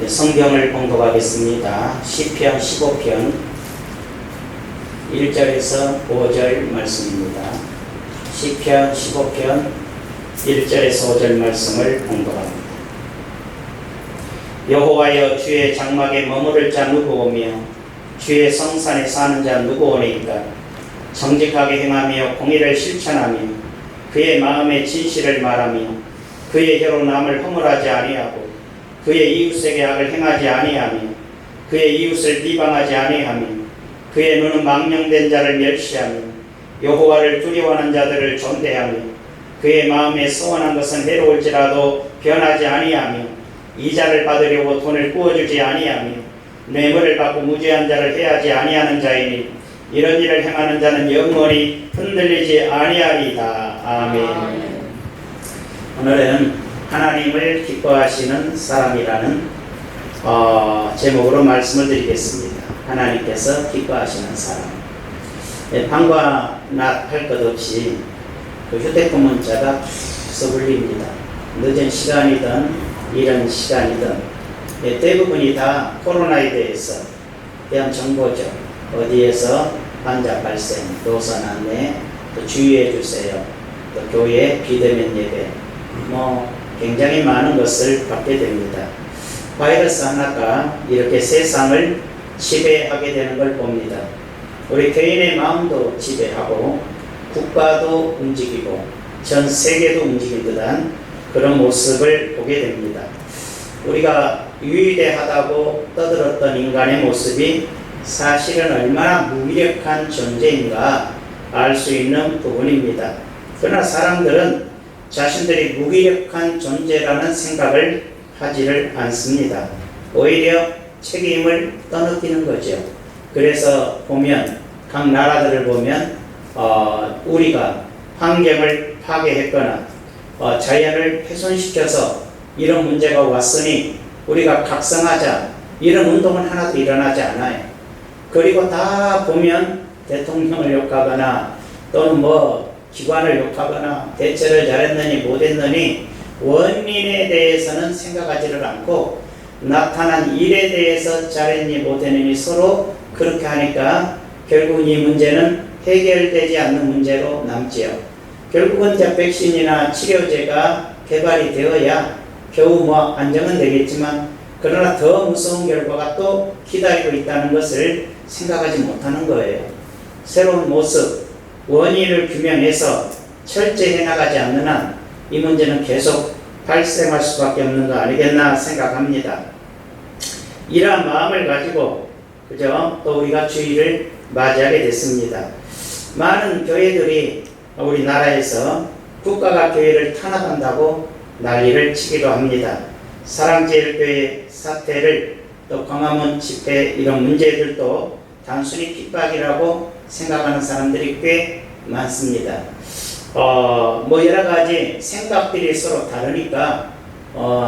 성경을 봉독하겠습니다. 시편 15편 1절에서 5절 말씀입니다. 시편 15편 1절에서 5절 말씀을 봉독합니다. 여호와여, 주의 장막에 머무를 자 누구오며 주의 성산에 사는 자 누구오니까? 정직하게 행하며 공의를 실천하며 그의 마음의 진실을 말하며 그의 혀로 남을 허물하지 아니하고 그의 이웃에게 악을 행하지 아니하며 그의 이웃을 비방하지 아니하며 그의 눈은 망령된 자를 멸시하며 여호와를 두려워하는 자들을 존대하며 그의 마음에 소원한 것은 해로울지라도 변하지 아니하며 이자를 받으려고 돈을 구워주지 아니하며 뇌물을 받고 무죄한 자를 해하지 아니하는 자이니 이런 일을 행하는 자는 영원히 흔들리지 아니하리다. 아멘. 오늘은 하나님을 기뻐하시는 사람이라는 제목으로 말씀을 드리겠습니다. 하나님께서 기뻐하시는 사람. 밤과 낮 할 것 없이 그 휴대폰 문자가 계속 울립니다. 늦은 시간이든 이른 시간이든 대부분이 다 코로나에 대한 정보죠. 어디에서 환자 발생, 노선 안내, 또 주의해 주세요. 또 교회 비대면 예배, 굉장히 많은 것을 받게 됩니다. 바이러스 하나가 이렇게 세상을 지배하게 되는 걸 봅니다. 우리 개인의 마음도 지배하고 국가도 움직이고 전 세계도 움직인 듯한 그런 모습을 보게 됩니다. 우리가 위대하다고 떠들었던 인간의 모습이 사실은 얼마나 무기력한 존재인가 알 수 있는 부분입니다. 그러나 사람들은 자신들이 무기력한 존재라는 생각을 하지를 않습니다. 오히려 책임을 떠넘기는 거죠. 그래서 보면 각 나라들을 보면 우리가 환경을 파괴했거나 자연을 훼손시켜서 이런 문제가 왔으니 우리가 각성하자, 이런 운동은 하나도 일어나지 않아요. 그리고 다 보면 대통령을 욕하거나 또는 기관을 욕하거나 대처를 잘했느니 못했느니 원인에 대해서는 생각하지를 않고 나타난 일에 대해서 잘했니 못했느니 서로 그렇게 하니까 결국 이 문제는 해결되지 않는 문제로 남지요. 결국은 이제 백신이나 치료제가 개발이 되어야 겨우 안정은 되겠지만 그러나 더 무서운 결과가 또 기다리고 있다는 것을 생각하지 못하는 거예요. 새로운 모습, 원인을 규명해서 철저히 해나가지 않는 한 이 문제는 계속 발생할 수밖에 없는 거 아니겠나 생각합니다. 이러한 마음을 가지고 또 우리가 주일을 맞이하게 됐습니다. 많은 교회들이 우리나라에서 국가가 교회를 탄압한다고 난리를 치기도 합니다. 사랑제일교회 사태를 또 광화문 집회 이런 문제들도 단순히 핍박이라고 생각하는 사람들이 꽤 많습니다. 여러 가지 생각들이 서로 다르니까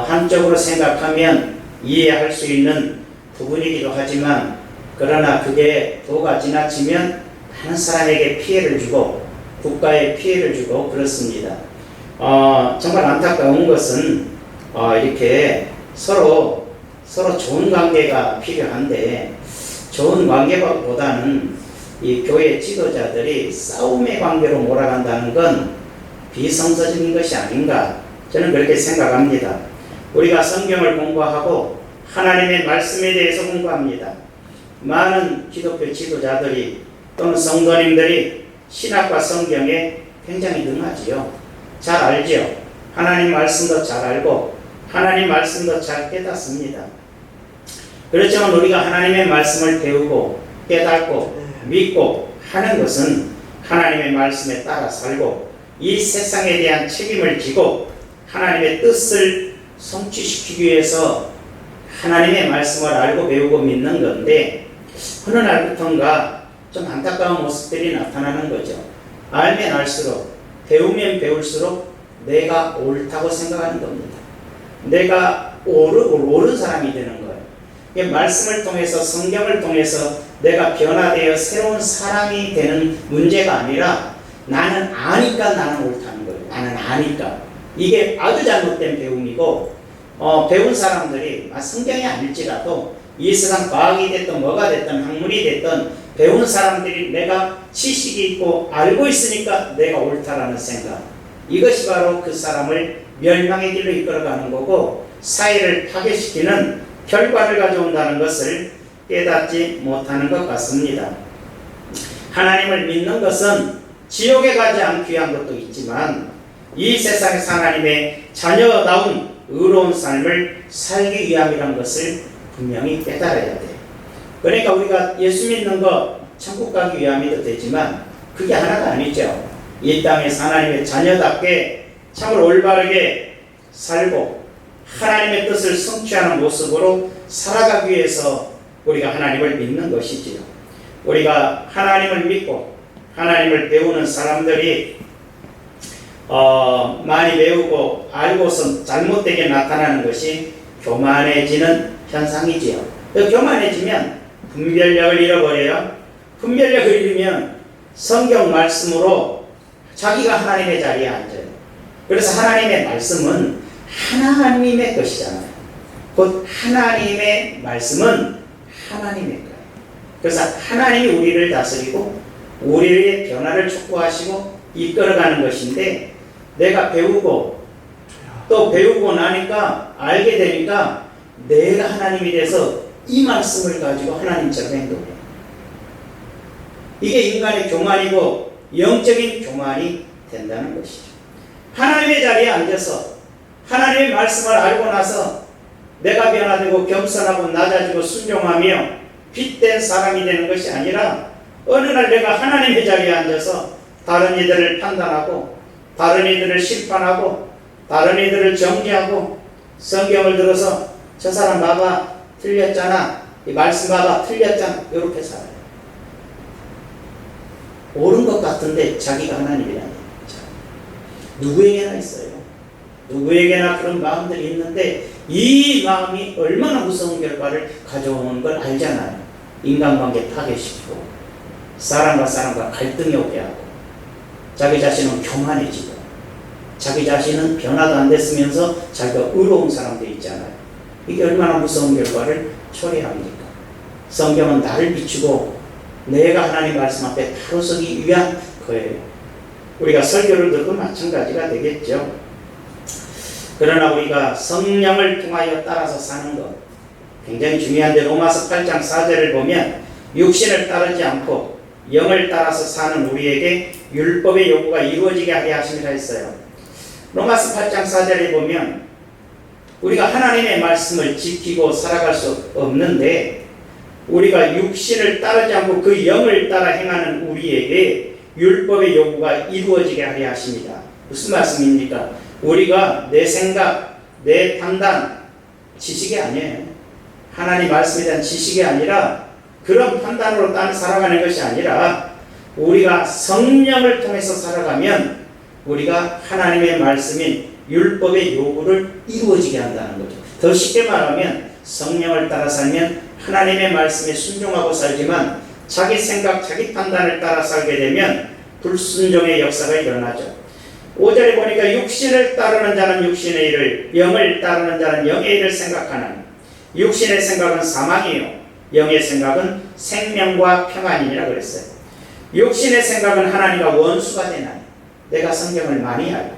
한쪽으로 생각하면 이해할 수 있는 부분이기도 하지만 그러나 그게 도가 지나치면 많은 사람에게 피해를 주고 국가에 피해를 주고 그렇습니다. 정말 안타까운 것은 이렇게 서로 좋은 관계가 필요한데 좋은 관계보다는 이 교회 지도자들이 싸움의 관계로 몰아간다는 건 비성서적인 것이 아닌가 저는 그렇게 생각합니다. 우리가 성경을 공부하고 하나님의 말씀에 대해서 공부합니다. 많은 기독교 지도자들이 또는 성도님들이 신학과 성경에 굉장히 능하지요. 잘 알지요. 하나님 말씀도 잘 알고 하나님 말씀도 잘 깨닫습니다. 그렇지만 우리가 하나님의 말씀을 배우고 깨닫고 믿고 하는 것은 하나님의 말씀에 따라 살고 이 세상에 대한 책임을 지고 하나님의 뜻을 성취시키기 위해서 하나님의 말씀을 알고 배우고 믿는 건데 어느 날부턴가 좀 안타까운 모습들이 나타나는 거죠. 알면 알수록 배우면 배울수록 내가 옳다고 생각하는 겁니다. 내가 옳은 사람이 되는 거예요. 말씀을 통해서 성경을 통해서 내가 변화되어 새로운 사람이 되는 문제가 아니라 나는 아니까 나는 옳다는 거예요. 나는 아니까. 이게 아주 잘못된 배움이고 배운 사람들이 성경이 아닐지라도 이 세상 과학이 됐든 뭐가 됐든 학문이 됐든 배운 사람들이 내가 지식이 있고 알고 있으니까 내가 옳다라는 생각, 이것이 바로 그 사람을 멸망의 길로 이끌어가는 거고 사회를 파괴시키는 결과를 가져온다는 것을 깨닫지 못하는 것 같습니다. 하나님을 믿는 것은 지옥에 가지 않기 위한 것도 있지만 이 세상에서 하나님의 자녀다운 의로운 삶을 살기 위함이라는 것을 분명히 깨달아야 돼요. 그러니까 우리가 예수 믿는 것 천국 가기 위함이도 되지만 그게 하나가 아니죠. 이 땅에서 하나님의 자녀답게 참으로 올바르게 살고 하나님의 뜻을 성취하는 모습으로 살아가기 위해서 우리가 하나님을 믿는 것이지요. 우리가 하나님을 믿고 하나님을 배우는 사람들이 많이 배우고 알고서 잘못되게 나타나는 것이 교만해지는 현상이지요. 교만해지면 분별력을 잃어버려요. 분별력을 잃으면 성경 말씀으로 자기가 하나님의 자리에 앉아요. 그래서 하나님의 말씀은 하나님의 것이잖아요. 곧 하나님의 말씀은 하나님의 거예요. 그래서 하나님이 우리를 다스리고 우리의 변화를 촉구하시고 이끌어가는 것인데 내가 배우고 또 배우고 나니까 알게 되니까 내가 하나님이 돼서 이 말씀을 가지고 하나님처럼 행동해요. 이게 인간의 교만이고 영적인 교만이 된다는 것이죠. 하나님의 자리에 앉아서 하나님의 말씀을 알고 나서 내가 변화되고 겸손하고 낮아지고 순종하며 빛된 사람이 되는 것이 아니라 어느 날 내가 하나님의 자리에 앉아서 다른 이들을 판단하고 다른 이들을 심판하고 다른 이들을 정죄하고 성경을 들어서 저 사람 봐봐 틀렸잖아, 이 말씀 봐봐 틀렸잖아, 이렇게 살아요. 옳은 것 같은데 자기가 하나님이라는 거죠. 누구에게나 있어요. 누구에게나 그런 마음들이 있는데 이 마음이 얼마나 무서운 결과를 가져오는 걸 알잖아요. 인간관계 파괴시키고 사람과 사람과 갈등이 오게 하고 자기 자신은 교만해지고 자기 자신은 변화도 안 됐으면서 자기가 의로운 사람도 있잖아요. 이게 얼마나 무서운 결과를 초래합니까? 성경은 나를 비추고 내가 하나님 말씀 앞에 바로 서기 위한 거예요. 우리가 설교를 듣고 마찬가지가 되겠죠. 그러나 우리가 성령을 통하여 따라서 사는 것 굉장히 중요한데 로마서 8장 4절을 보면 육신을 따르지 않고 영을 따라서 사는 우리에게 율법의 요구가 이루어지게 하게 하심이라 했어요. 로마서 8장 4절에 보면 우리가 하나님의 말씀을 지키고 살아갈 수 없는데 우리가 육신을 따르지 않고 그 영을 따라 행하는 우리에게 율법의 요구가 이루어지게 하게 하십니다. 무슨 말씀입니까? 우리가 내 생각, 내 판단, 지식이 아니에요. 하나님 말씀에 대한 지식이 아니라 그런 판단으로 살아가는 것이 아니라 우리가 성령을 통해서 살아가면 우리가 하나님의 말씀인 율법의 요구를 이루어지게 한다는 거죠. 더 쉽게 말하면 성령을 따라 살면 하나님의 말씀에 순종하고 살지만 자기 생각, 자기 판단을 따라 살게 되면 불순종의 역사가 일어나죠. 5절에 보니까 육신을 따르는 자는 육신의 일을, 영을 따르는 자는 영의 일을 생각하는, 육신의 생각은 사망이요 영의 생각은 생명과 평안이니라 그랬어요. 육신의 생각은 하나님과 원수가 되나니 내가 성경을 많이 알고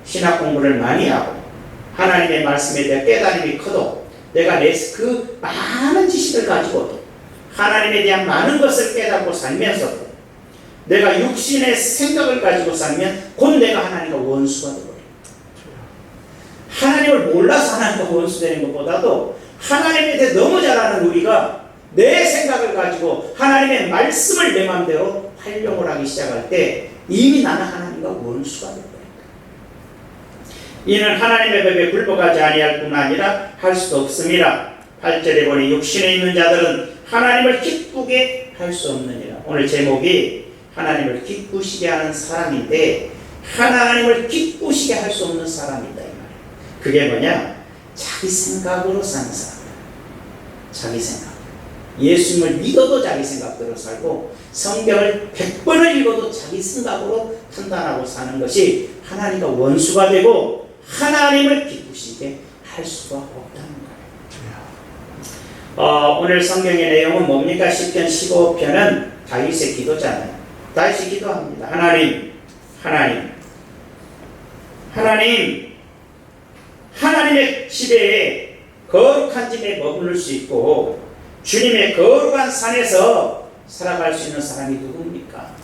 신학 공부를 많이 하고 하나님의 말씀에 대해 깨달음이 커도 내가 그 많은 지식을 가지고도 하나님에 대한 많은 것을 깨닫고 살면서도 내가 육신의 생각을 가지고 살면 곧 내가 하나님과 원수가 되어버려요. 하나님을 몰라서 하나님과 원수 되는 것보다도 하나님에 대해 너무 잘 아는 우리가 내 생각을 가지고 하나님의 말씀을 내 마음대로 활용을 하기 시작할 때 이미 나는 하나님과 원수가 되어버려요. 이는 하나님의 법에 굴복하지 아니할 뿐 아니라 할 수도 없음이라. 8절에 보니 육신에 있는 자들은 하나님을 기쁘게 할 수 없느니라. 오늘 제목이 하나님을 기쁘시게 하는 사람인데 하나님을 기쁘시게 할 수 없는 사람이다 이 말이에요. 그게 뭐냐? 자기 생각으로 사는 사람이다. 자기 생각. 예수님을 믿어도 자기 생각대로 살고 성경을 100번을 읽어도 자기 생각으로 판단하고 사는 것이 하나님과 원수가 되고 하나님을 기쁘시게 할 할 수가 없다는 거예요. 오늘 성경의 내용은 뭡니까? 시편 15편은 다윗의 기도잖아요. 다윗이 기도합니다. 하나님의 집에, 거룩한 집에 머무를 수 있고 주님의 거룩한 산에서 살아갈 수 있는 사람이 누굽니까?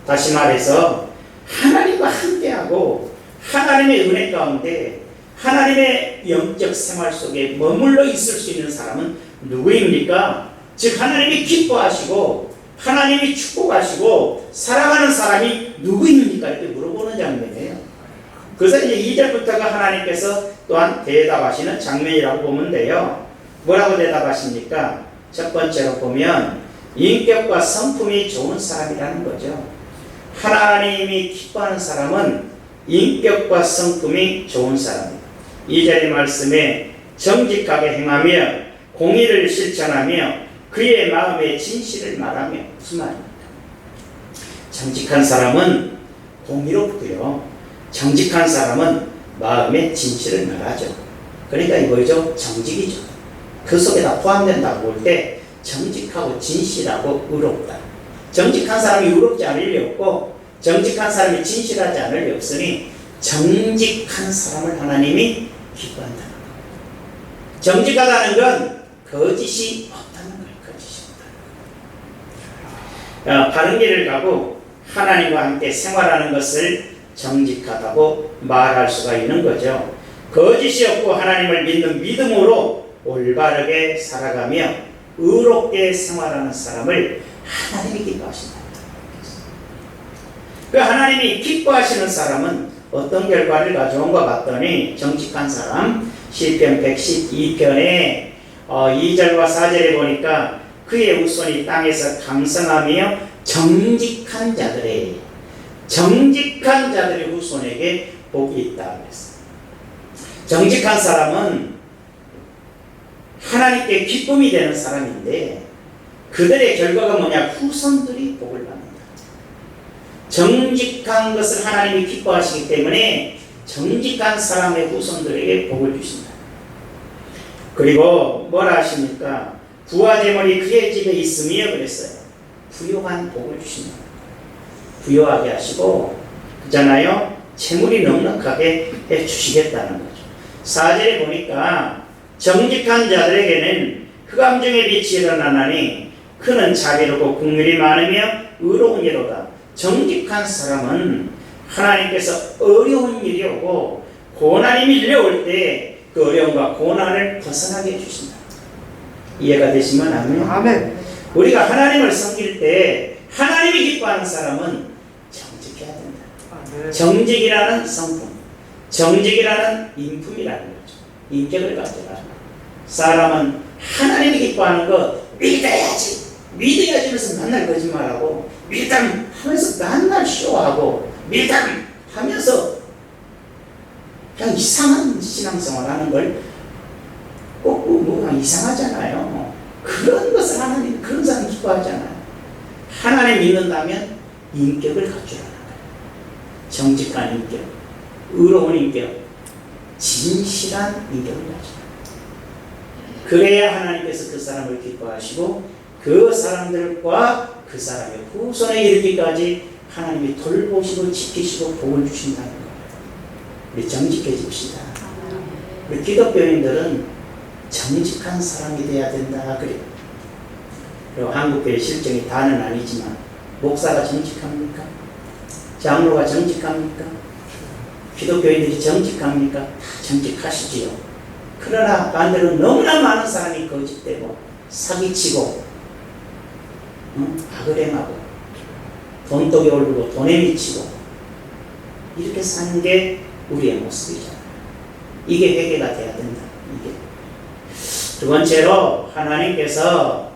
다시 말해서 하나님과 함께하고 하나님의 은혜 가운데 하나님의 영적 생활 속에 머물러 있을 수 있는 사람은 누구입니까? 즉 하나님이 기뻐하시고 하나님이 축복하시고 살아가는 사람이 누구입니까? 이렇게 물어보는 장면이에요. 그래서 이제 2절부터가 하나님께서 또한 대답하시는 장면이라고 보면 돼요. 뭐라고 대답하십니까? 첫 번째로 보면 인격과 성품이 좋은 사람이라는 거죠. 하나님이 기뻐하는 사람은 인격과 성품이 좋은 사람입니다. 2절의 말씀에 정직하게 행하며 공의를 실천하며 그의 마음의 진실을 말하며, 무슨 말입니까? 정직한 사람은 공의롭고요, 정직한 사람은 마음의 진실을 말하죠. 그러니까 이거죠, 정직이죠. 그 속에다 포함된다고 볼 때 정직하고 진실하고 의롭다. 정직한 사람이 의롭지 않을 리 없고 정직한 사람이 진실하지 않을 리 없으니 정직한 사람을 하나님이 기뻐한다는 거예요. 정직하다는 건 거짓이 없다는 거예요. 거짓이 없다는 거예요. 바른 길을 가고 하나님과 함께 생활하는 것을 정직하다고 말할 수가 있는 거죠. 거짓이 없고 하나님을 믿는 믿음으로 올바르게 살아가며 의롭게 생활하는 사람을 하나님이 기뻐하신다. 그 하나님이 기뻐하시는 사람은 어떤 결과를 가져온가 봤더니 정직한 사람, 시편 112편에 2절과 4절에 보니까 그의 후손이 땅에서 강성하며 정직한 자들의 후손에게 복이 있다 그랬어요. 정직한 사람은 하나님께 기쁨이 되는 사람인데 그들의 결과가 뭐냐? 후손들이 복을 받는다. 정직한 것을 하나님이 기뻐하시기 때문에 정직한 사람의 후손들에게 복을 주신다. 그리고 뭐라 하십니까? 부와 재물이 그의 집에 있으며 그랬어요. 부요한 복을 주신다. 부요하게 하시고, 그잖아요, 재물이 넉넉하게 해주시겠다는 거죠. 4절에 보니까 정직한 자들에게는 흑암 중에 빛이 일어나나니 그는 자비롭고 국률이 많으며 의로운 이로다. 정직한 사람은 하나님께서 어려운 일이 오고 고난이 밀려올 때 그 어려움과 고난을 벗어나게 해주신다. 이해가 되시면 아멘. 아멘. 우리가 하나님을 섬길 때 하나님이 기뻐하는 사람은 정직해야 된다. 아멘. 정직이라는 성품, 정직이라는 인품이라는 거죠. 인격을 가져라. 사람은 하나님이 기뻐하는 거 믿어야지 하면서 맨날 거짓말하고 밀당하면서 맨날 쇼하고 밀당하면서 그냥 이상한 신앙생활 하는 걸 꼭 뭐 이상하잖아요. 그런 것을 하나님, 그런 사람 기뻐하잖아요. 하나님 믿는다면 인격을 갖추라는 거예요. 정직한 인격, 의로운 인격, 진실한 인격을 가져라. 그래야 하나님께서 그 사람을 기뻐하시고 그 사람들과 그 사람의 후손에 이르기까지 하나님이 돌보시고 지키시고 복을 주신다는 거예요. 우리 정직해집시다. 우리 기독교인들은 정직한 사람이 돼야 된다 그래요. 그리고 한국교회 실정이 다는 아니지만 목사가 정직합니까? 장로가 정직합니까? 기독교인들이 정직합니까? 정직하시지요. 그러나 반대로 너무나 많은 사람이 거짓되고 사기치고 악을 행하고 돈독에 오르고 돈에 미치고 이렇게 사는 게 우리의 모습이잖아요. 이게 회개가 돼야 된다. 이게. 두 번째로 하나님께서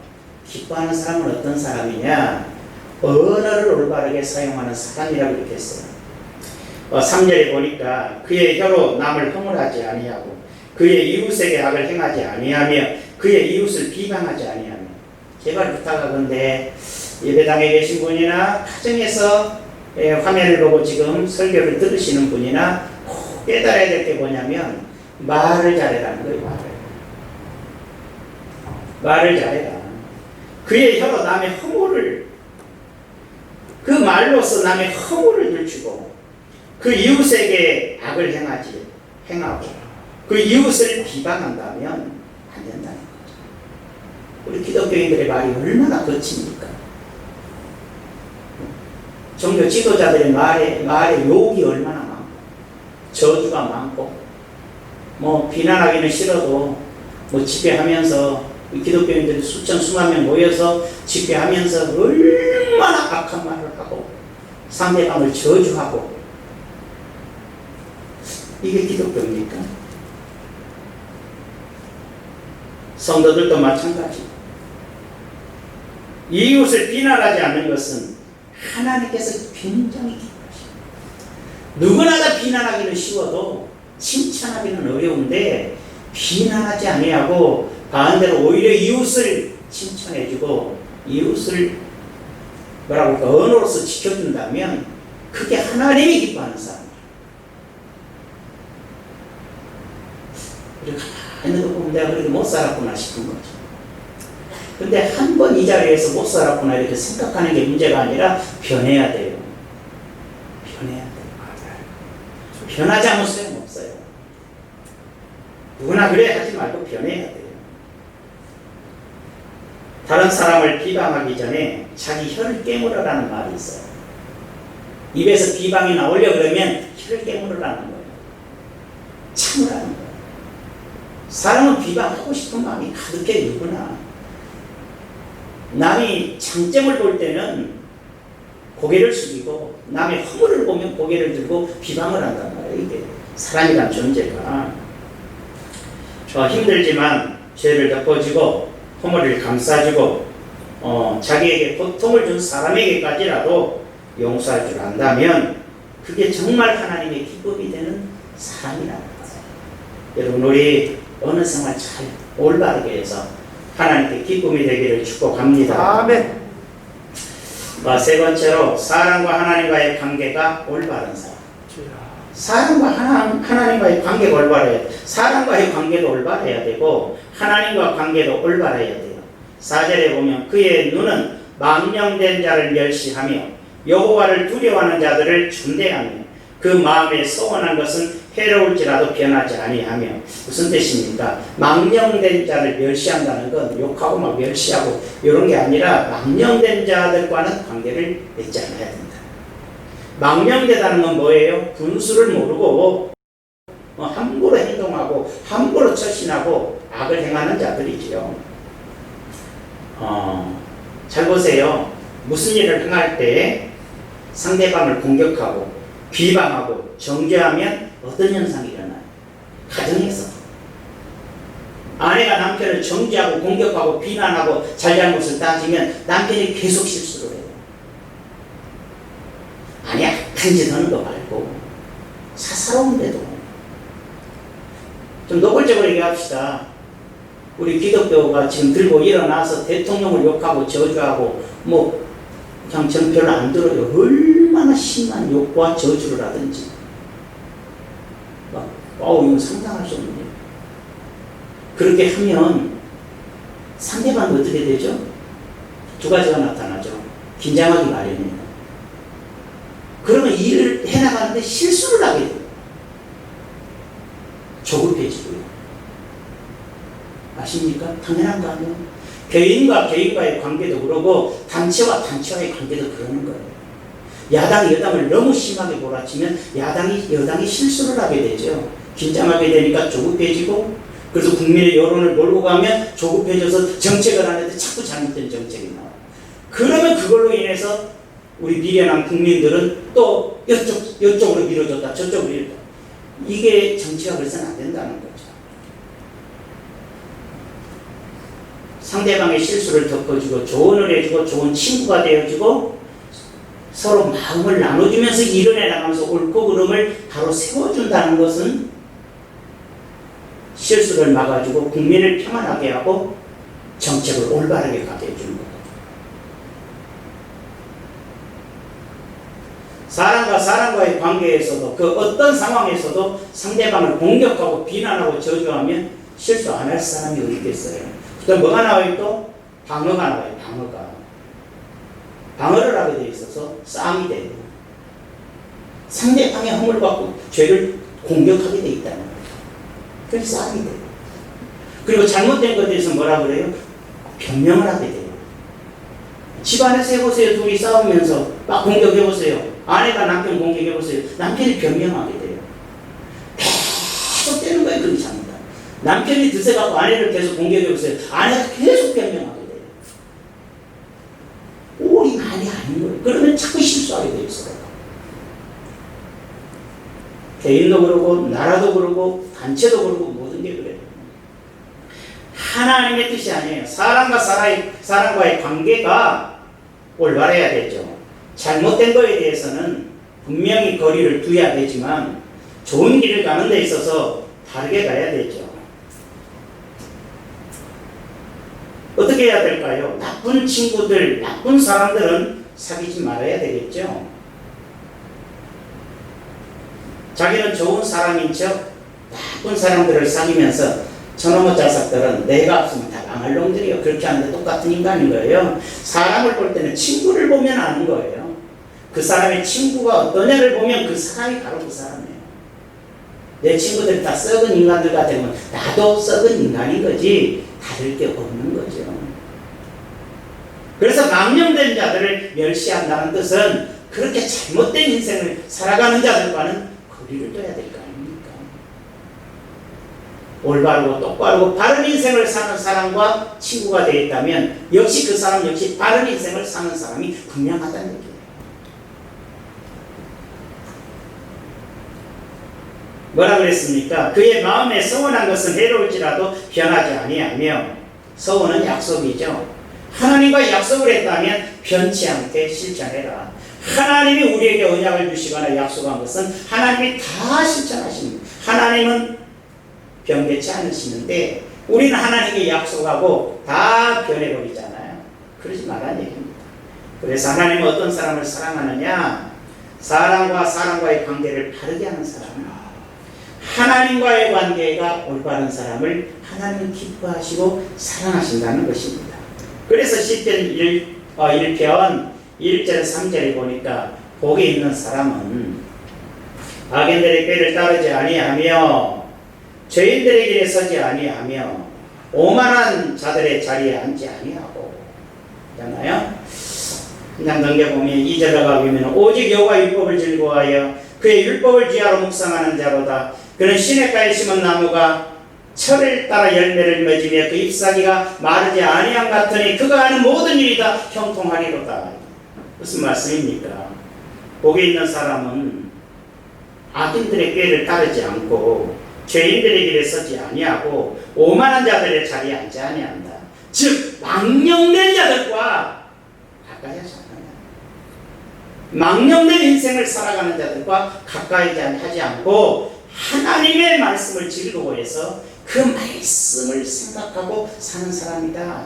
기뻐하는 사람은 어떤 사람이냐? 언어를 올바르게 사용하는 사람이라고 이렇게 했어요. 3절에 보니까 그의 혀로 남을 허물하지 아니하고 그의 이웃에게 악을 행하지 아니하며 그의 이웃을 비방하지 아니하며. 제발 부탁하건대 예배당에 계신 분이나 가정에서 화면을 보고 지금 설교를 들으시는 분이나 꼭 깨달아야 될 게 뭐냐면 말을 잘해라는 거예요. 말을 잘해라. 그의 혀로 남의 허물을, 그 말로서 남의 허물을 들추고 그 이웃에게 악을 행하고 그 이웃을 비방한다면 안 된다는 거죠. 우리 기독교인들의 말이 얼마나 거칩니까? 종교 지도자들의 말에 욕이 얼마나 많고 저주가 많고, 뭐 비난하기는 싫어도 뭐 집회하면서 기독교인들이 수만 명 모여서 집회하면서 얼마나 악한 말을 하고 상대방을 저주하고, 이게 기독교입니까? 성도들도 마찬가지. 이웃을 비난하지 않는 것은 하나님께서 굉장히 기뻐하십니다. 누구나 다 비난하기는 쉬워도 칭찬하기는 어려운데, 비난하지 아니하고 반대로 오히려 이웃을 칭찬해주고 이웃을 언어로서 지켜준다면 그게 하나님이 기뻐하는 사람이에요. 우리가 가만히 보면 내가 그렇게 못 살았구나 싶은 거죠. 근데 한 번 이 자리에서 못 살았구나 이렇게 생각하는 게 문제가 아니라 변해야 돼요. 변해야 돼요. 변하지 않으면 소용없어요. 누구나 그래 하지 말고 변해야 돼요. 다른 사람을 비방하기 전에 자기 혀를 깨물으라는 말이 있어요. 입에서 비방이 나오려 그러면 혀를 깨물으라는 거예요. 참으라는 거예요. 사람은 비방하고 싶은 마음이 가득해. 누구나. 남이 장점을 볼 때는 고개를 숙이고 남의 허물을 보면 고개를 들고 비방을 한단 말이에요. 이게 사람이란 존재가 힘들지만 죄를 덮어주고 허물을 감싸주고 자기에게 고통을 준 사람에게까지라도 용서할 줄 안다면 그게 정말 하나님의 기쁨이 되는 사람이라는 거예요. 여러분, 우리 어느 생활 잘 올바르게 해서 하나님께 기쁨이 되기를 축복합니다. 아멘. 세 번째로 사람과 하나님과의 관계가 올바른 사람. 사람과 하나님과의 관계가 올바라야 돼. 사람과의 관계도 올바라야 되고 하나님과 관계도 올바라야 돼요. 4절에 보면 그의 눈은 망령된 자를 멸시하며 여호와를 두려워하는 자들을 중대하며 그 마음에 소원한 것은 해로울지라도 변하지 아니하며. 무슨 뜻입니까? 망령된 자를 멸시한다는 건 욕하고 막 멸시하고 이런 게 아니라 망령된 자들과는 관계를 맺지 않아야 된다. 망령되다는 건 뭐예요? 분수를 모르고 함부로 행동하고 함부로 처신하고 악을 행하는 자들이지요. 잘 보세요. 무슨 일을 행할 때 상대방을 공격하고 비방하고 정죄하면 어떤 현상이 일어나요? 가정에서 아내가 남편을 정죄하고 공격하고 비난하고 잘잘못을 따지면 남편이 계속 실수를 해요. 아니, 악한 짓 하는 거 말고 사사로운데도 좀 노골적으로 얘기합시다. 우리 기독교가 지금 들고 일어나서 대통령을 욕하고 저주하고 그냥 저는 별로 안 들어요. 얼마나 심한 욕과 저주를 하든지 이건 상상할 수 없는데, 그렇게 하면 상대방이 어떻게 되죠? 두 가지가 나타나죠. 긴장하기 마련입니다. 그러면 일을 해나가는데 실수를 하게 돼요. 조급해지고요. 아십니까? 당연한 거 아니에요? 교인과 교인과의 관계도 그러고 단체와 단체와의 관계도 그러는 거예요. 야당이 여당을 너무 심하게 몰아치면 여당이 실수를 하게 되죠. 긴장하게 되니까 조급해지고, 그래서 국민의 여론을 몰고 가면 조급해져서 정책을 하는데 자꾸 잘못된 정책이 나와요. 그러면 그걸로 인해서 우리 미련한 국민들은 또 이쪽으로 밀어줬다 저쪽으로 밀어줬다. 이게 정치가 그래서는 안 된다는 거죠. 상대방의 실수를 덮어주고 조언을 해주고 좋은 친구가 되어주고 서로 마음을 나눠주면서 일을 해나가면서 옳고 그름을 바로 세워준다는 것은 실수를 막아주고 국민을 평안하게 하고 정책을 올바르게 가게 해주는 거예요. 사람과 사람과의 관계에서도 그 어떤 상황에서도 상대방을 공격하고 비난하고 저주하면 실수 안 할 사람이 어디 있겠어요? 그다음 뭐가 나와요 또? 방어가 나와요. 방어가. 방어를 하게 돼 있어서 싸움이 돼요. 상대방의 허물을 받고 죄를 공격하게 돼 있다는 거예요. 그래서 싸움이 돼요. 그리고 잘못된 것에 대해서 뭐라 그래요? 변명을 하게 돼요. 집안에서 해보세요. 둘이 싸우면서 막 공격해보세요. 아내가 남편 공격해보세요. 남편이 변명하게 돼요. 계속 떼는 거예요. 그렇게 합니다. 남편이 드세갖고 아내를 계속 공격해보세요. 아내가 계속 변명하게 돼요. 옳이 말이 아닌 거예요. 그러면 자꾸 실수하게 돼요. 서로. 개인도 그러고 나라도 그러고 단체도 그러고 모든 게 그래요. 하나님의 뜻이 아니에요. 사람과 사람과의 관계가 올바라야 되죠. 잘못된 거에 대해서는 분명히 거리를 두어야 되지만 좋은 길을 가는 데 있어서 다르게 가야 되죠. 어떻게 해야 될까요? 나쁜 친구들, 나쁜 사람들은 사귀지 말아야 되겠죠. 자기는 좋은 사람인 척 나쁜 사람들을 사귀면서 저놈의 자석들은 내가 없으면 다 망할 놈들이요. 그렇게 하는데 똑같은 인간인 거예요. 사람을 볼 때는 친구를 보면 아는 거예요. 그 사람의 친구가 어떠냐를 보면 그 사람이 바로 그 사람이에요. 내 친구들이 다 썩은 인간들 같으면 나도 썩은 인간인 거지 다를 게 없는 거죠. 그래서 망령된 자들을 멸시한다는 뜻은 그렇게 잘못된 인생을 살아가는 자들과는 거리를 둬야 될 거 아닙니까? 올바르고 똑바르고 바른 인생을 사는 사람과 친구가 되어 있다면 역시 그 사람 역시 바른 인생을 사는 사람이 분명하다는 얘기예요. 뭐라 그랬습니까? 그의 마음에 서원한 것은 해로울지라도 변하지 아니하며, 서원은 약속이죠. 하나님과 약속을 했다면 변치 않게 실천해라. 하나님이 우리에게 언약을 주시거나 약속한 것은 하나님이 다 실천하십니다. 하나님은 변개치 않으시는데 우리는 하나님께 약속하고 다 변해버리잖아요. 그러지 말라는 얘기입니다. 그래서 하나님은 어떤 사람을 사랑하느냐? 사람과 사람과의 관계를 바르게 하는 사람이에요. 하나님과의 관계가 올바른 사람을 하나님은 기뻐하시고 사랑하신다는 것입니다. 그래서 시편 1편 1절 3절에 보니까 복이 있는 사람은 악인들의 꾀를 따르지 아니하며 죄인들의 길에 서지 아니하며 오만한 자들의 자리에 앉지 아니하고, 있잖아요. 그냥 넘겨보면 2절로 가보면 오직 여호와 율법을 즐거워하여 그의 율법을 지하로 묵상하는 자로다. 그는 시냇가에 심은 나무가 철을 따라 열매를 맺으며 그 잎사귀가 마르지 아니함 같으니 그가 하는 모든 일이 다 형통하리로다. 무슨 말씀입니까? 복이 있는 사람은 악인들의 꾀를 따르지 않고 죄인들의 길에 서지 아니하고 오만한 자들의 자리에 앉지 아니한다. 즉 망령된 자들과 가까이 하지 않는다. 망령된 인생을 살아가는 자들과 가까이 하지 않고 하나님의 말씀을 즐거워해서 그 말씀을 생각하고 사는 사람이다.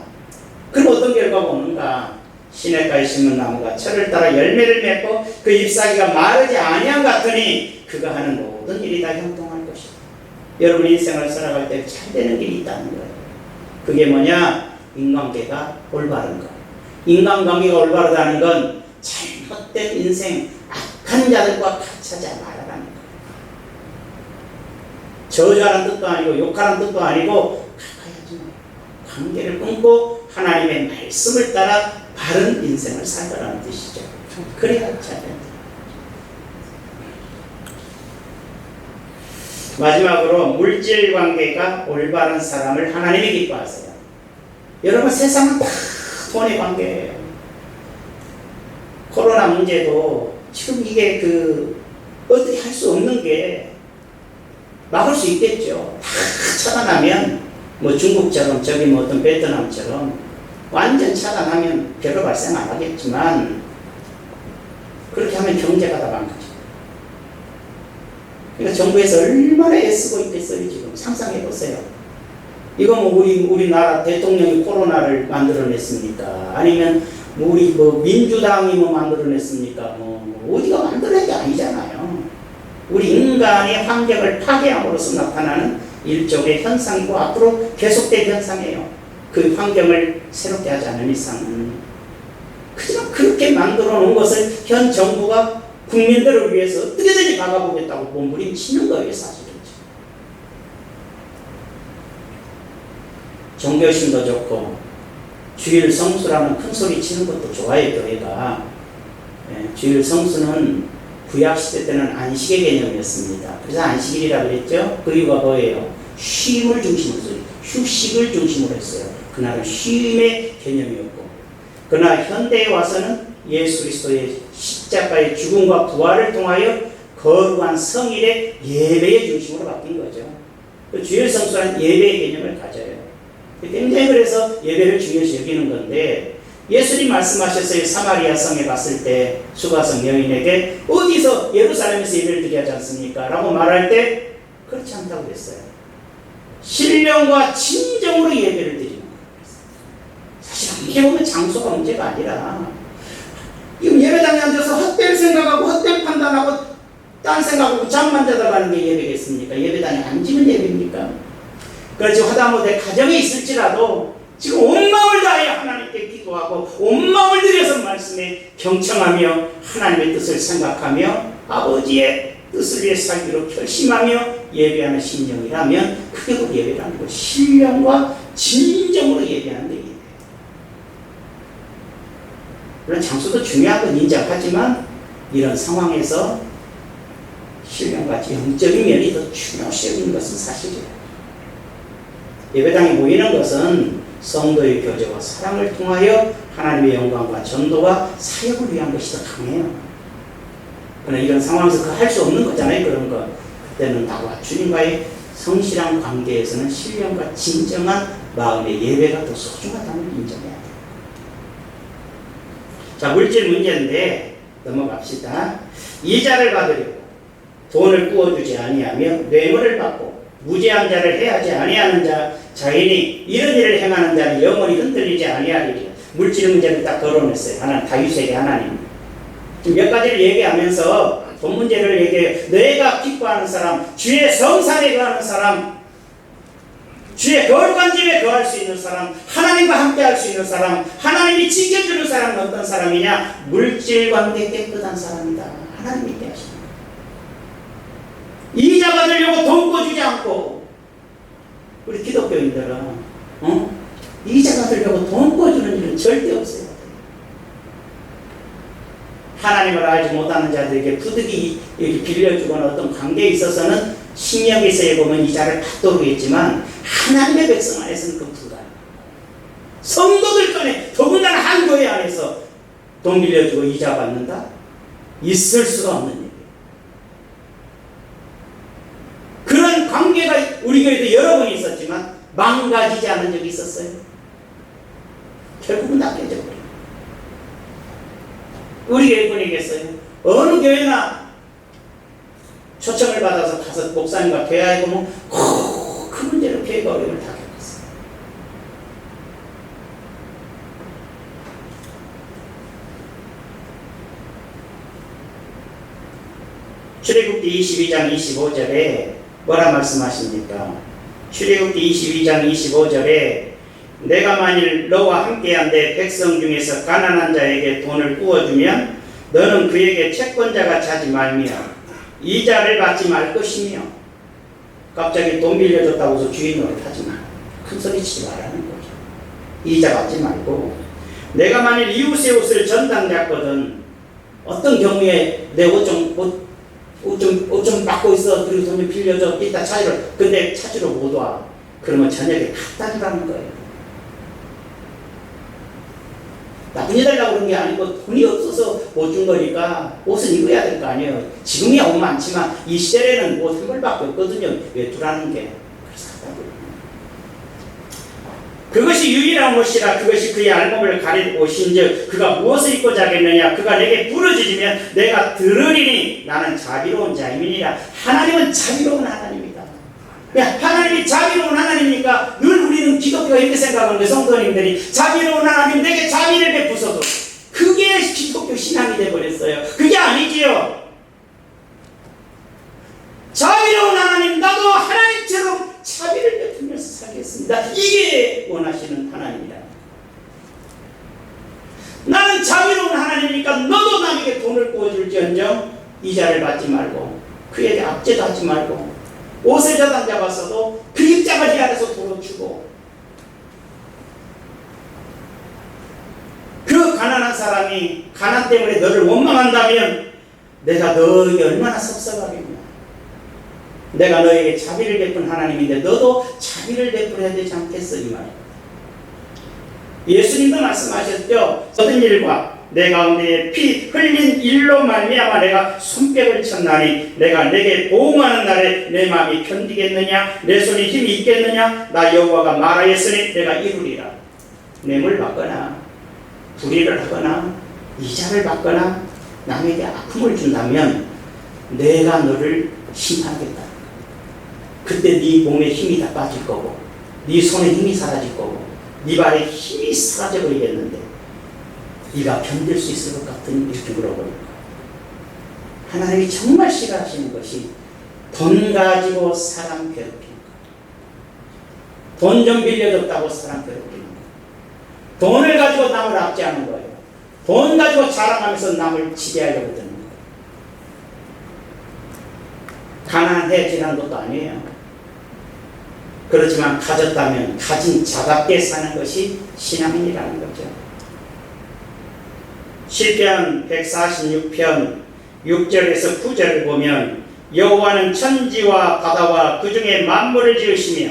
그럼 어떤 결과가 오는가? 시냇가에 심은 나무가 철을 따라 열매를 맺고 그 잎사귀가 마르지 아니함 같으니 그가 하는 모든 일이 다 형통할 것이다. 여러분 인생을 살아갈 때 잘 되는 길이 있다는 거예요. 그게 뭐냐? 인간관계가 올바른 것. 인간관계가 올바르다는 건 잘못된 인생, 악한 자들과 같이 하지 말아라는 거예요. 저주하는 뜻도 아니고 욕하는 뜻도 아니고 가까이 하지 마요. 관계를 끊고 하나님의 말씀을 따라 바른 인생을 살더라는 뜻이죠. 그래야 잘 된다. 마지막으로 물질 관계가 올바른 사람을 하나님이 기뻐하세요. 여러분 세상은 다 돈의 관계예요. 코로나 문제도 지금 이게 어떻게 할 수 없는 게 막을 수 있겠죠. 다 차단하면 뭐 중국처럼 저기 뭐 어떤 베트남처럼 완전 차단하면 별로 발생 안 하겠지만 그렇게 하면 경제가 다 망가져. 그러니까 정부에서 얼마나 애쓰고 있겠어요. 지금 상상해 보세요. 이거 뭐 우리나라 대통령이 코로나를 만들어냈습니까? 아니면 우리 민주당이 만들어냈습니까? 어디가 만들어낸 게 아니잖아요. 우리 인간이 환경을 파괴함으로써 나타나는 일종의 현상이고 앞으로 계속될 현상이에요. 그 환경을 새롭게 하지 않은 이상은. 그냥 그렇게 만들어 놓은 것을 현 정부가 국민들을 위해서 어떻게든지 막아보겠다고 몸부림치는 거예요, 사실은. 종교심도 좋고 주일 성수라는 큰 소리 치는 것도 좋아요, 교회가. 주일 성수는 구약시대 때는 안식의 개념이었습니다. 그래서 안식일이라고 그랬죠. 그 이유가 뭐예요? 쉼을 중심으로 했어요. 휴식을 중심으로 했어요. 그날은 쉼의 개념이었고, 그러나 현대에 와서는 예수 그리스도의 십자가의 죽음과 부활을 통하여 거룩한 성일의 예배의 중심으로 바뀐 거죠. 주일 성수란 예배의 개념을 가져요. 굉장히 그래서 예배를 중요시 여기는 건데, 예수님 말씀하셨어요. 사마리아 성에 갔을 때 수가성 여인에게 어디서 예루살렘에서 예배를 드리지 하지 않습니까? 라고 말할 때 그렇지 않다고 그랬어요. 신령과 진정으로 예배를 드리는 거예요. 사실 이게 보면 장소가 문제가 아니라, 지금 예배당에 앉아서 헛된 생각하고 헛된 판단하고 딴 생각하고 잠만 자다 가는 게 예배겠습니까? 예배당에 앉으면 예배입니까? 그렇지, 하다못해 가정에 있을지라도 지금 온 마음을 다하여 하나님께 기도하고 온 마음을 들여서 말씀에 경청하며 하나님의 뜻을 생각하며 아버지의 뜻을 위해 살기로 결심하며 예배하는 심령이라면 그게 곧 예배라는 거. 신령과 진정으로 예배하는 게 예배예요. 물론 장소도 중요한 건 인정하지만 이런 상황에서 신령과 영적인 면이 더 중요시 여기는 것은 사실이에요. 예배당에 모이는 것은 성도의 교제와 사랑을 통하여 하나님의 영광과 전도와 사역을 위한 것이 더 강해요. 그러나 이런 상황에서 그 할 수 없는 거잖아요. 그런 거. 그때는 나와 주님과의 성실한 관계에서는 신령과 진정한 마음의 예배가 더 소중하다는 걸 인정해야 돼요. 자, 물질 문제인데 넘어갑시다. 이자를 받으려고 돈을 구워주지 아니하며 뇌물을 받고 무죄한 자를 해하지 아니하는 자인이 이런 일을 행하는 자는 영원히 흔들리지 아니하리라. 물질 문제를 딱 거론했어요. 하나님, 다윗에게 하나님. 지금 몇 가지를 얘기하면서 돈 문제를 얘기해. 내가 기뻐하는 사람, 주의 성산에 거하는 사람, 주의 거룩한 집에 거할 수 있는 사람, 하나님과 함께 할 수 있는 사람, 하나님이 지켜주는 사람은 어떤 사람이냐? 물질 관계 깨끗한 사람이다. 하나님이 얘기하십니다. 이자 받으려고 돈 꿔주지 않고, 우리 기독교인들은 이자 받으려고 돈 꿔주는 일은 절대 없어요. 하나님을 알지 못하는 자들에게 부득이 빌려주거나 어떤 관계에 있어서는 신약에서에 보면 이자를 받도록 했지만 하나님의 백성 안에서는 그 불가능해요. 성도들 간에 더군다나 한 교회 안에서 돈 빌려주고 이자 받는다? 있을 수가 없는 일이에요. 그런 관계가 우리 교회도 여러 번 있었지만 망가지지 않은 적이 있었어요. 결국은 다 깨져버려요. 우리 교회뿐이겠어요. 어느 교회나 초청을 받아서 가서 목사님과 대화해보면 그 문제로 교회가 어려움을 다 겪었어요. 출애굽기 22장 25절에 뭐라 말씀하십니까? 출애굽기 22장 25절에 내가 만일 너와 함께한데 백성 중에서 가난한 자에게 돈을 구워주면 너는 그에게 채권자가 자지 말며 이자를 받지 말 것이며, 갑자기 돈 빌려줬다고 해서 주인 노릇하지 마. 큰 소리 치지 말라는 거죠. 이자 받지 말고, 내가 만일 이웃의 옷을 전당 잡거든, 어떤 경우에 내 옷 좀 받고 있어. 그리고 돈 좀 빌려줘. 이따 찾으러. 근데 찾으러 못 와. 그러면 저녁에 갖다 주라는 거예요. 나쁜 일 하려고 그런 게 아니고 돈이 없어서 못 준 거니까 옷은 입어야 될 거 아니에요. 지금이야 옷 많지만 이 시절에는 옷 한 벌밖에 없거든요. 외투라는 게. 그래서 갖다 줘요. 그것이 유일한 옷이라 그것이 그의 알몸을 가릴 옷인즉 그가 무엇을 입고 자겠느냐? 그가 내게 부르짖으면 내가 들으리니 나는 자비로운 자임이니라. 하나님은 자비로운 하나님이다. 하나님이 자비로운 하나님이니까 늘 우리는 기독교가 이렇게 생각하는데 성도님들이 자비로운 하나님 내게 자비를 베푸소서. 그게 기독교 신앙이 되어버렸어요. 그게 아니지요. 자비로운 하나님 나도 하나님처럼 자비를 베푸면서 살겠습니다. 이게 원하시는 하나님이다. 나는 자비로운 하나님이니까 너도 남에게 돈을 부어줄지언정 이자를 받지 말고 그에게 압제도 하지 말고 옷을 저당 잡았어도 그 입자가지 안에서 돈을 주고 그 가난한 사람이 가난 때문에 너를 원망한다면 내가 너에게 얼마나 섭섭하겠냐. 내가 너에게 자비를 베푼 하나님인데 너도 자비를 베풀어야 되지 않겠어 이 말. 예수님도 말씀하셨죠. 모든 일과 내 가운데 피 흘린 일로 말미암아 내가 손뼉을 쳤나니 내가 내게 보응하는 날에 내 마음이 견디겠느냐 내 손이 힘이 있겠느냐 나 여호와가 말하였으니 내가 이루리라. 뇌물 받거나 불의를 하거나 이자를 받거나 남에게 아픔을 준다면 내가 너를 심판하겠다. 그때 네 몸에 힘이 다 빠질 거고 네 손에 힘이 사라질 거고 네 발에 힘이 사라져 버리겠는데 네가 견딜 수 있을 것 같으니 이렇게 물어보는 거예요. 하나님이 정말 싫어하시는 것이 돈 가지고 사람 괴롭히는 거예요. 돈 좀 빌려줬다고 사람 괴롭히는 거예요. 돈을 가지고 남을 압제하는 거예요. 돈 가지고 자랑하면서 남을 지배하려고 드는 거예요. 가난해 지난 것도 아니에요. 그렇지만 가졌다면 가진 자답게 사는 것이 신앙인이라는 거죠. 시편 146편 6절에서 9절을 보면 여호와는 천지와 바다와 그 중에 만물을 지으시며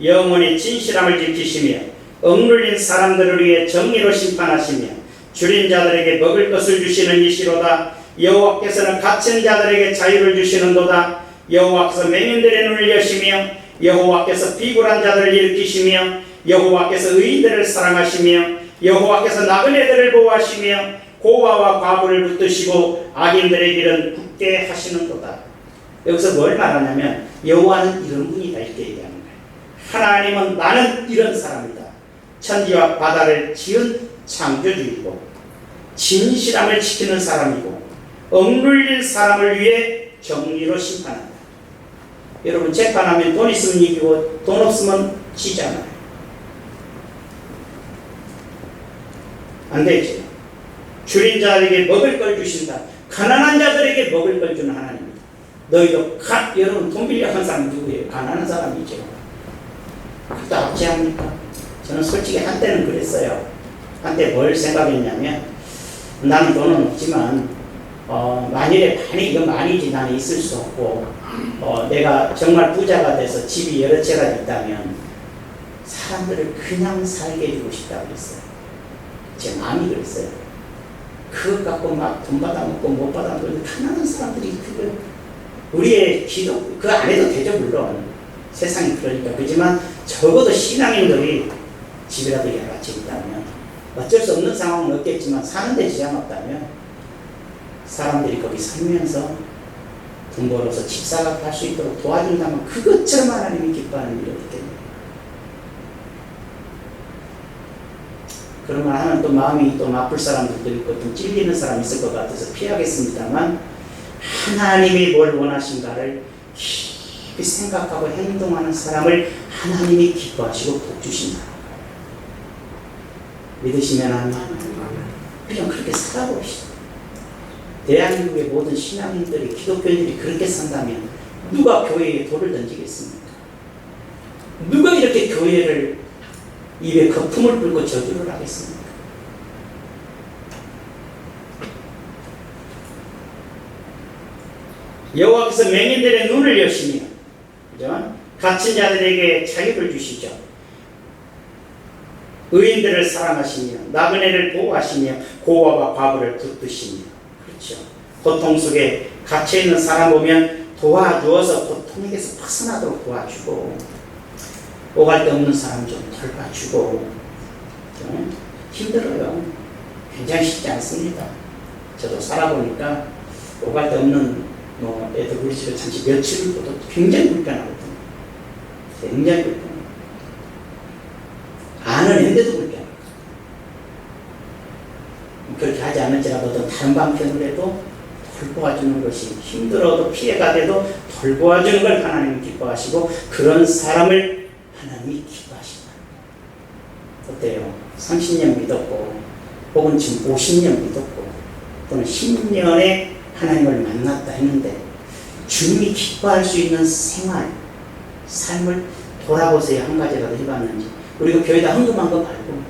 영원히 진실함을 지키시며 억눌린 사람들을 위해 정의로 심판하시며 줄인 자들에게 먹을 것을 주시는 이시로다. 여호와께서는 갇힌 자들에게 자유를 주시는도다. 여호와께서 맹인들의 눈을 여시며 여호와께서 비굴한 자들을 일으키시며 여호와께서 의인들을 사랑하시며 여호와께서 나그네들을 보호하시며 고아와 과부를 붙드시고 악인들의 길은 굳게 하시는도다. 여기서 뭘 말하냐면 여호와는 이런 분이다 이렇게 얘기하는 거예요. 하나님은 나는 이런 사람이다. 천지와 바다를 지은 창조주이고 진실함을 지키는 사람이고 억눌린 사람을 위해 정의로 심판한다. 여러분 재판하면 돈 있으면 이기고 돈 없으면 지잖아요. 안 되죠. 줄인 자에게 먹을 걸 주신다. 가난한 자들에게 먹을 걸 주는 하나님입니다. 너희도 여러분 돈 빌려 한 사람 누구예요? 가난한 사람이죠. 그것도 압제합니까? 저는 솔직히 한때는 그랬어요. 한때 뭘 생각했냐면 나는 돈은 없지만 만일에 이건 많이지 나는 있을 수 없고 내가 정말 부자가 돼서 집이 여러 채가 있다면 사람들을 그냥 살게 해주고 싶다고 했어요. 제 마음이 그랬어요. 그것 갖고 막 돈 받아먹고 못 받아먹고 가난한 사람들이 그거 우리의 기도 그 안 해도 되죠. 물론 세상이 그러니까. 그렇지만 적어도 신앙인들이 집이라도 여러 채 있다면 어쩔 수 없는 상황은 없겠지만 사는데 지장 없다면 사람들이 거기 살면서 돈 벌어서 집 사갖고 할 수 있도록 도와준다면 그것처럼 하나님이 기뻐하는 일이 없겠네요. 그러면 하는 또 마음이 또 나쁠 사람들도 있고 좀 찔리는 사람이 있을 것 같아서 피하겠습니다만 하나님이 뭘 원하신가를 깊이 생각하고 행동하는 사람을 하나님이 기뻐하시고 복 주신다. 믿으시면 아멘. 그냥 그렇게 살아봅시다. 대한민국의 모든 신앙인들이 기독교인들이 그렇게 산다면 누가 교회에 돌을 던지겠습니까? 누가 이렇게 교회를 입에 거품을 불고 저주를 하겠습니까? 여호와께서 맹인들의 눈을 여시며 그죠? 갇힌 자들에게 자유를 주시죠. 의인들을 사랑하시며 나그네를 보호하시며 고아와 과부를 붙드시며 그렇죠. 고통 속에 갇혀있는 사람 보면 도와주어서 고통에게서 벗어나도록 도와주고 오갈 데 없는 사람 좀 돌봐주고 힘들어요. 굉장히 쉽지 않습니다. 저도 살아보니까 오갈 데 없는 애들 우리 집에 잠시 며칠을 둬도 굉장히 불편하거든요. 굉장히 불편해요. 아는 애인데도 불편해요. 그렇게 하지 않을지라도 다른 방편으로 해도 돌보아주는 것이 힘들어도 피해가 돼도 돌보아주는 걸 하나님이 기뻐하시고 그런 사람을 하나님이 기뻐하신다. 어때요? 30년 믿었고 혹은 지금 50년 믿었고 또는 10년에 하나님을 만났다 했는데 주님이 기뻐할 수 있는 생활, 삶을 돌아보세요. 한 가지라도 해봤는지. 우리가 교회에다 헌금한 거 말고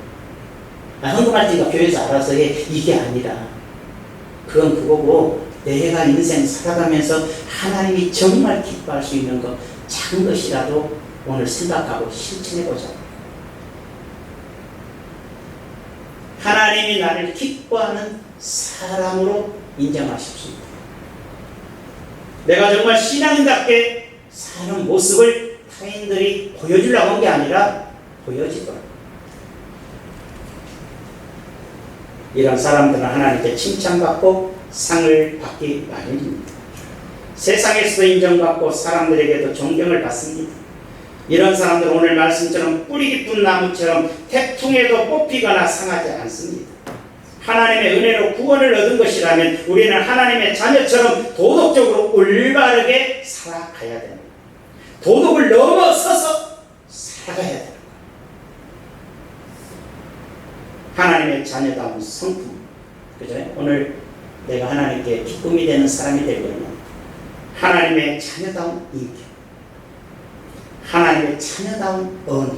헌금할 때니까 교회에서 알아서 해. 이게 아니라 그건 그거고 내가 인생 살아가면서 하나님이 정말 기뻐할 수 있는 것 작은 것이라도 오늘 생각하고 실천해보자. 하나님이 나를 기뻐하는 사람으로 인정하십시오. 내가 정말 신앙인답게 사는 모습을 타인들이 보여주려고 한 게 아니라 보여지더라고요. 이런 사람들은 하나님께 칭찬받고 상을 받기 마련입니다. 세상에서도 인정받고 사람들에게도 존경을 받습니다. 이런 사람들은 오늘 말씀처럼 뿌리 깊은 나무처럼 태풍에도 뽑히거나 상하지 않습니다. 하나님의 은혜로 구원을 얻은 것이라면 우리는 하나님의 자녀처럼 도덕적으로 올바르게 살아가야 됩니다. 도덕을 넘어서서 살아가야 됩니다. 하나님의 자녀다운 성품. 그죠? 오늘 내가 하나님께 기쁨이 되는 사람이 되려면 하나님의 자녀다운 인격, 하나님의 자녀다운 언어,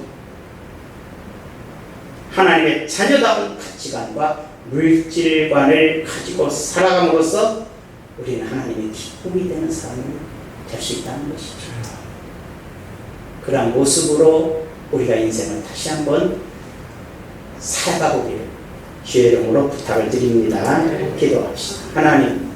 하나님의 자녀다운 가치관과 물질관을 가지고 살아감으로써 우리는 하나님의 기쁨이 되는 사람이 될 수 있다는 것이죠. 그러한 모습으로 우리가 인생을 다시 한번 살아가보기를 주의 이름으로 부탁을 드립니다. 기도합시다. 하나님,